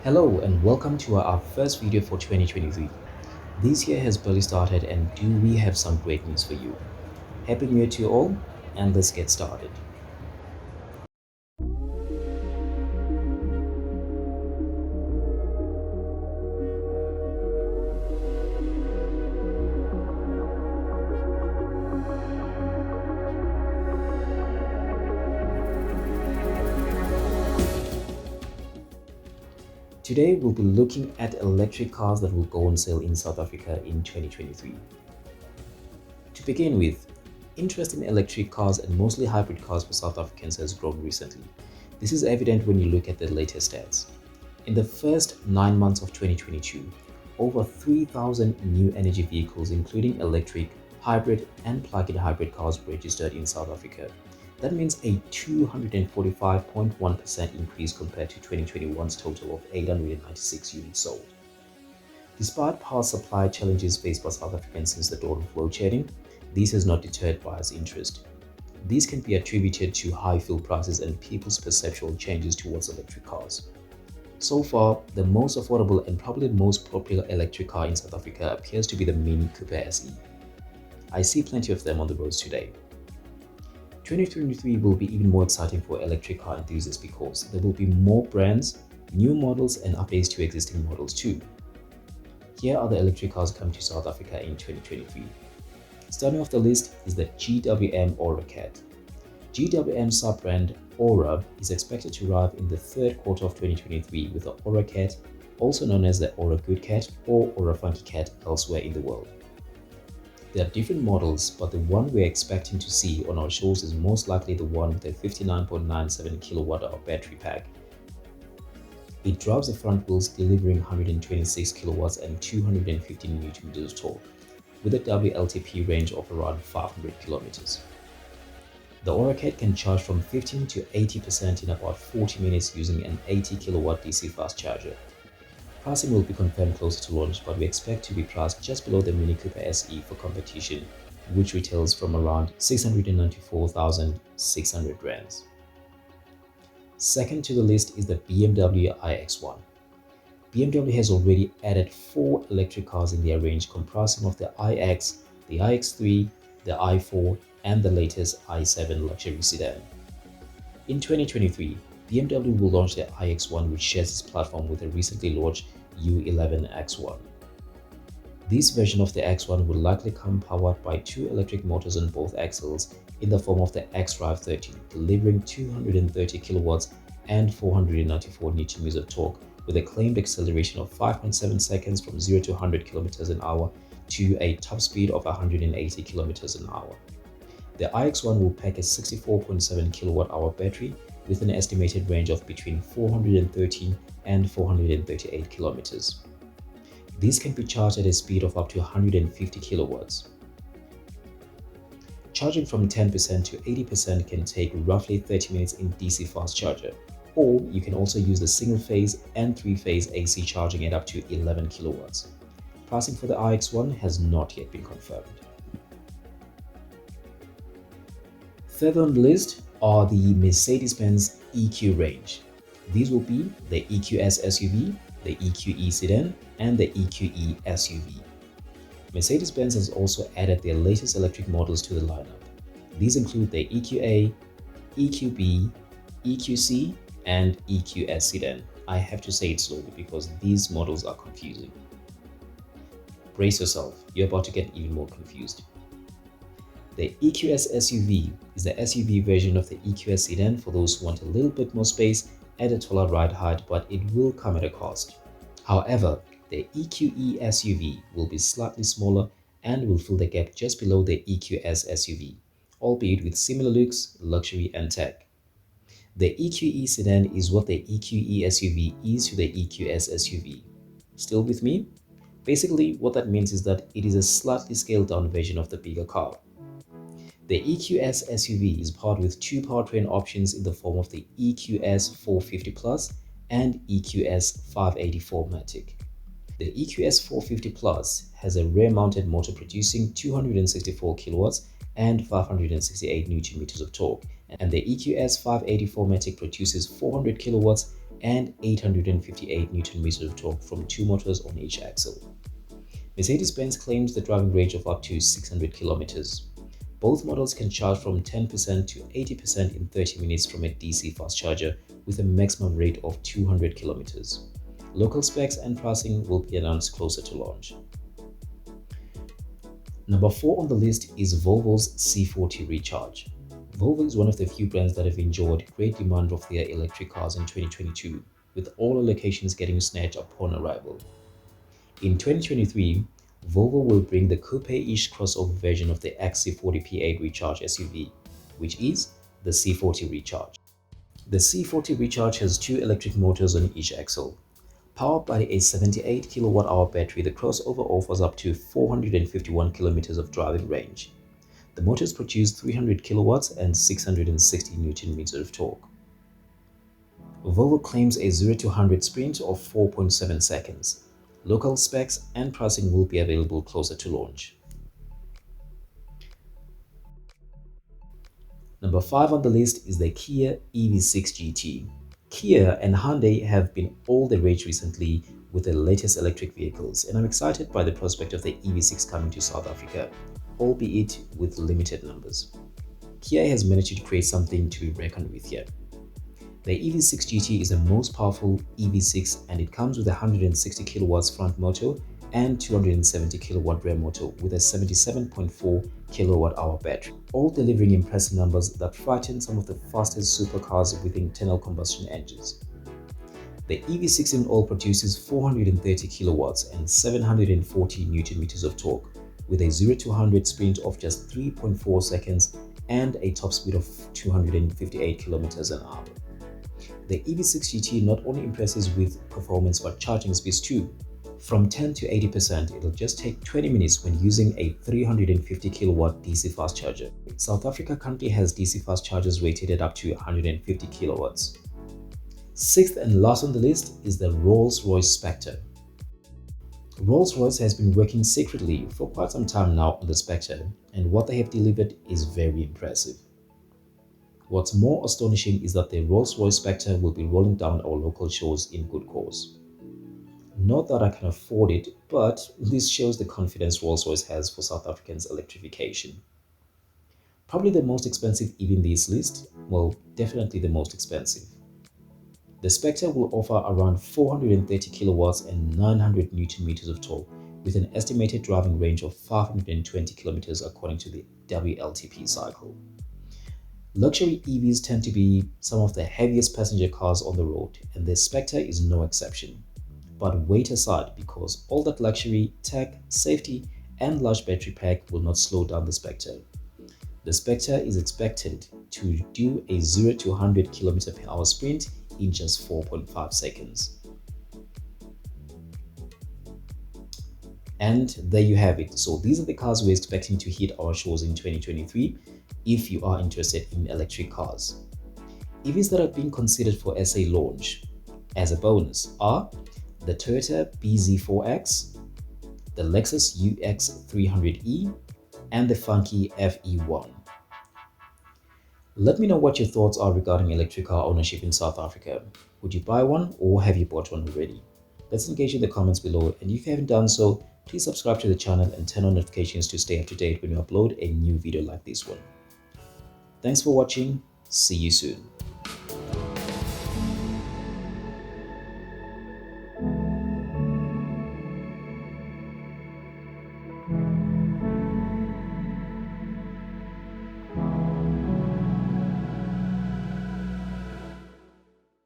Hello and welcome to our first video for 2023. This year has barely started and do we have some great news for you. Happy New Year to you all and let's get started. Today we'll be looking at electric cars that will go on sale in South Africa in 2023. To begin with, interest in electric cars and mostly hybrid cars for South Africans has grown recently. This is evident when you look at the latest stats. In the first 9 months of 2022, over 3,000 new energy vehicles including electric, hybrid and plug-in hybrid cars registered in South Africa. That means a 245.1% increase compared to 2021's total of 896 units sold. Despite power supply challenges faced by South Africans since the dawn of load shedding, this has not deterred buyers' interest. These can be attributed to high fuel prices and people's perceptual changes towards electric cars. So far, the most affordable and probably most popular electric car in South Africa appears to be the Mini Cooper SE. I see plenty of them on the roads today. 2023 will be even more exciting for electric car enthusiasts because there will be more brands, new models and updates to existing models too. Here are the electric cars coming to South Africa in 2023. Starting off the list is the GWM Ora Cat. GWM sub-brand Ora is expected to arrive in the third quarter of 2023 with the Ora Cat, also known as the Ora Good Cat or Ora Funky Cat elsewhere in the world. There are different models, but the one we're expecting to see on our shows is most likely the one with a 59.97 kWh battery pack. It drives the front wheels, delivering 126 kilowatts and 215 Nm of torque, with a WLTP range of around 500 kilometers. The Ora Cat can charge from 15 to 80% in about 40 minutes using an 80 kilowatt DC fast charger. Pricing will be confirmed closer to launch, but we expect to be priced just below the Mini Cooper SE for competition, which retails from around 694,600 rands. Second to the list is the BMW iX1. BMW has already added 4 electric cars in their range comprising of the iX, the iX3, the i4 and the latest i7 luxury sedan. In 2023, BMW will launch the iX1 which shares its platform with the recently launched U11 X1. This version of the X1 will likely come powered by 2 electric motors on both axles in the form of the xDrive 30, delivering 230 kilowatts and 494 Nm of torque with a claimed acceleration of 5.7 seconds from 0 to 100 km an hour to a top speed of 180 km an hour. The iX1 will pack a 64.7 kWh battery with an estimated range of between 413 and 438 kilometers. These can be charged at a speed of up to 150 kilowatts. Charging from 10% to 80% can take roughly 30 minutes in DC fast charger, or you can also use the single-phase and 3-phase AC charging at up to 11 kilowatts. Pricing for the iX1 has not yet been confirmed. Third on the list are the Mercedes-Benz EQ Range. These will be the EQS SUV, the EQE sedan, and the EQE SUV. Mercedes-Benz has also added their latest electric models to the lineup. These include the EQA, EQB, EQC, and EQS sedan. I have to say it slowly because these models are confusing. Brace yourself, you're about to get even more confused. The EQS SUV is the SUV version of the EQS sedan for those who want a little bit more space and a taller ride height, but it will come at a cost. However, the EQE SUV will be slightly smaller and will fill the gap just below the EQS SUV, albeit with similar looks, luxury and tech. The EQE sedan is what the EQE SUV is to the EQS SUV. Still with me? Basically, what that means is that it is a slightly scaled down version of the bigger car. The EQS SUV is powered with 2 powertrain options in the form of the EQS 450 Plus and EQS 584 Matic. The EQS 450 Plus has a rear-mounted motor producing 264 kilowatts and 568 Nm of torque, and the EQS 584 Matic produces 400 kilowatts and 858 Nm of torque from 2 motors on each axle. Mercedes-Benz claims the driving range of up to 600 km. Both models can charge from 10% to 80% in 30 minutes from a DC fast charger with a maximum rate of 200 km. Local specs and pricing will be announced closer to launch. Number 4 on the list is Volvo's C40 Recharge. Volvo is one of the few brands that have enjoyed great demand of their electric cars in 2022, with all allocations getting snatched upon arrival. In 2023, Volvo will bring the coupe-ish crossover version of the XC40 Recharge SUV, which is the C40 Recharge. The C40 Recharge has 2 electric motors on each axle. Powered by a 78 kWh battery, the crossover offers up to 451 km of driving range. The motors produce 300 kilowatts and 660 Nm of torque. Volvo claims a 0 to 100 sprint of 4.7 seconds. Local specs and pricing will be available closer to launch. Number 5 on the list is the Kia EV6 GT. Kia and Hyundai have been all the rage recently with the latest electric vehicles, and I'm excited by the prospect of the EV6 coming to South Africa, albeit with limited numbers. Kia has managed to create something to be reckoned with here. The EV6 GT is the most powerful EV6, and it comes with a 160 kilowatts front motor and 270 kilowatt rear motor with a 77.4 kilowatt hour battery, all delivering impressive numbers that frighten some of the fastest supercars with internal combustion engines. The EV6 in all produces 430 kilowatts and 740 Nm of torque, with a 0 to 100 sprint of just 3.4 seconds and a top speed of 258 km an hour. The EV6 GT not only impresses with performance but charging speeds too. From 10 to 80%, it'll just take 20 minutes when using a 350 kilowatt DC fast charger. South Africa currently has DC fast chargers rated at up to 150 kilowatts. Sixth and last on the list is the Rolls-Royce Spectre. Rolls-Royce has been working secretly for quite some time now on the Spectre, and what they have delivered is very impressive. What's more astonishing is that the Rolls-Royce Spectre will be rolling down our local shows in good cause. Not that I can afford it, but this shows the confidence Rolls-Royce has for South Africans' electrification. Probably the most expensive EV in this list, well, definitely the most expensive. The Spectre will offer around 430 kilowatts and 900 Nm of torque, with an estimated driving range of 520 km according to the WLTP cycle. Luxury EVs tend to be some of the heaviest passenger cars on the road, and the Spectre is no exception. But wait aside, because all that luxury, tech, safety, and large battery pack will not slow down the Spectre. The Spectre is expected to do a 0 to 100 km/h sprint in just 4.5 seconds. And there you have it. So these are the cars we're expecting to hit our shows in 2023 if you are interested in electric cars. EVs that are being considered for SA launch as a bonus are the Toyota BZ4X, the Lexus UX300E, and the funky FE1. Let me know what your thoughts are regarding electric car ownership in South Africa. Would you buy one, or have you bought one already? Let's engage in the comments below, and if you haven't done so, please subscribe to the channel and turn on notifications to stay up to date when you upload a new video like this one. Thanks for watching. See you soon.